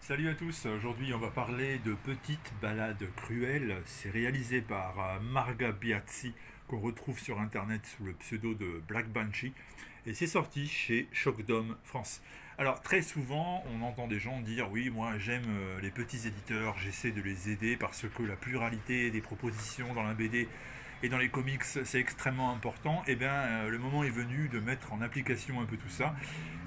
Salut à tous, aujourd'hui on va parler de Petites balades cruelles. C'est réalisé par Marga Biazzi qu'on retrouve sur internet sous le pseudo de Black Banshee et c'est sorti chez Shockdom France. Alors très souvent on entend des gens dire oui moi j'aime les petits éditeurs, j'essaie de les aider parce que la pluralité des propositions dans la BD et dans les comics c'est extrêmement important. Et bien le moment est venu de mettre en application un peu tout ça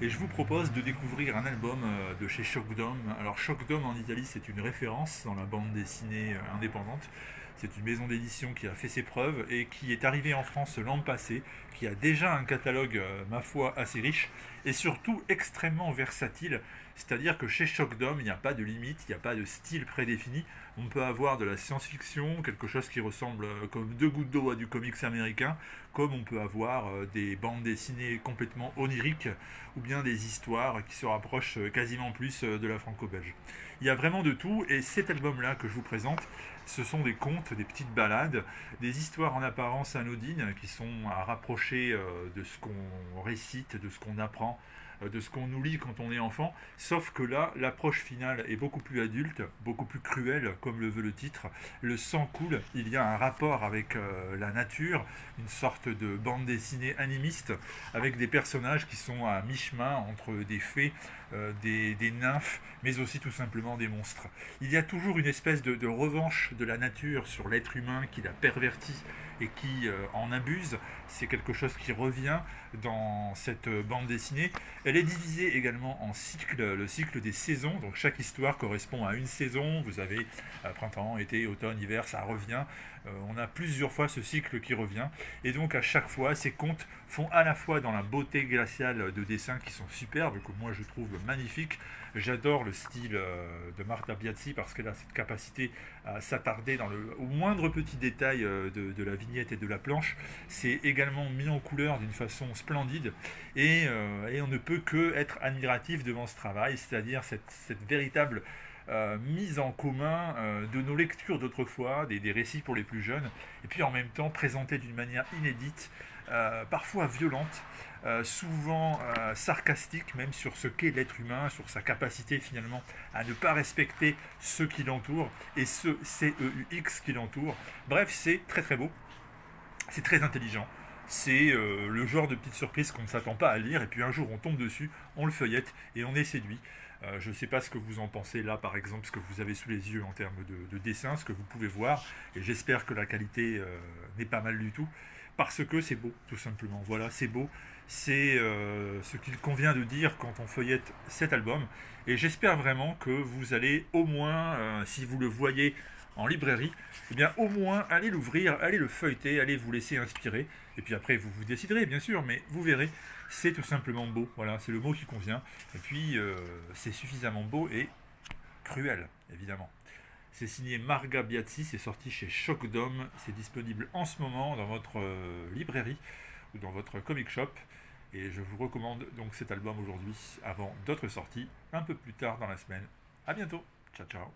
et je vous propose de découvrir un album de chez Shockdom. Alors Shockdom en Italie c'est une référence dans la bande dessinée indépendante. C'est une maison d'édition qui a fait ses preuves et qui est arrivée en France l'an passé, qui a déjà un catalogue, ma foi, assez riche et surtout extrêmement versatile. C'est-à-dire que chez Shockdom, il n'y a pas de limite, il n'y a pas de style prédéfini. On peut avoir de la science-fiction, quelque chose qui ressemble comme deux gouttes d'eau à du comics américain, comme on peut avoir des bandes dessinées complètement oniriques ou bien des histoires qui se rapprochent quasiment plus de la franco-belge. Il y a vraiment de tout et cet album-là que je vous présente, ce sont des contes, des petites balades, des histoires en apparence anodines qui sont à rapprocher de ce qu'on récite, de ce qu'on apprend, de ce qu'on nous lit quand on est enfant, sauf que là, l'approche finale est beaucoup plus adulte, beaucoup plus cruelle, comme le veut le titre. Le sang coule, il y a un rapport avec la nature, une sorte de bande dessinée animiste, avec des personnages qui sont à mi-chemin entre des fées, des nymphes, mais aussi tout simplement des monstres. Il y a toujours une espèce de revanche de la nature sur l'être humain qui la pervertit et qui en abuse. C'est quelque chose qui revient dans cette bande dessinée. Elle est divisée également en cycles, le cycle des saisons. Donc chaque histoire correspond à une saison. Vous avez printemps, été, automne, hiver, ça revient. On a plusieurs fois ce cycle qui revient. Et donc à chaque fois, ces contes font à la fois dans la beauté glaciale de dessins qui sont superbes, que moi je trouve magnifiques. J'adore le style de Biazzi parce qu'elle a cette capacité à s'attarder au moindre petit détail de la vignette et de la planche. C'est également mis en couleur d'une façon splendide et on ne peut que être admiratif devant ce travail, c'est-à-dire cette véritable mise en commun de nos lectures d'autrefois, des récits pour les plus jeunes, et puis en même temps présentée d'une manière inédite, parfois violente, souvent sarcastique même sur ce qu'est l'être humain, sur sa capacité finalement à ne pas respecter ceux qui l'entourent et ceux CEUX qui l'entourent. Bref, c'est très très beau, c'est très intelligent. C'est le genre de petite surprise qu'on ne s'attend pas à lire et puis un jour on tombe dessus, on le feuillette et on est séduit. Je ne sais pas ce que vous en pensez là par exemple, ce que vous avez sous les yeux en termes de dessin, ce que vous pouvez voir et j'espère que la qualité n'est pas mal du tout parce que c'est beau tout simplement. Voilà, c'est beau, c'est ce qu'il convient de dire quand on feuillette cet album et j'espère vraiment que vous allez au moins, si vous le voyez en librairie, eh bien au moins allez l'ouvrir, allez le feuilleter, allez vous laisser inspirer. Et puis après vous vous déciderez bien sûr, mais vous verrez, c'est tout simplement beau. Voilà, c'est le mot qui convient. Et puis c'est suffisamment beau et cruel, évidemment. C'est signé Marga Biazzi, c'est sorti chez Shockdom, c'est disponible en ce moment dans votre librairie ou dans votre comic shop. Et je vous recommande donc cet album aujourd'hui avant d'autres sorties un peu plus tard dans la semaine. A bientôt, ciao ciao.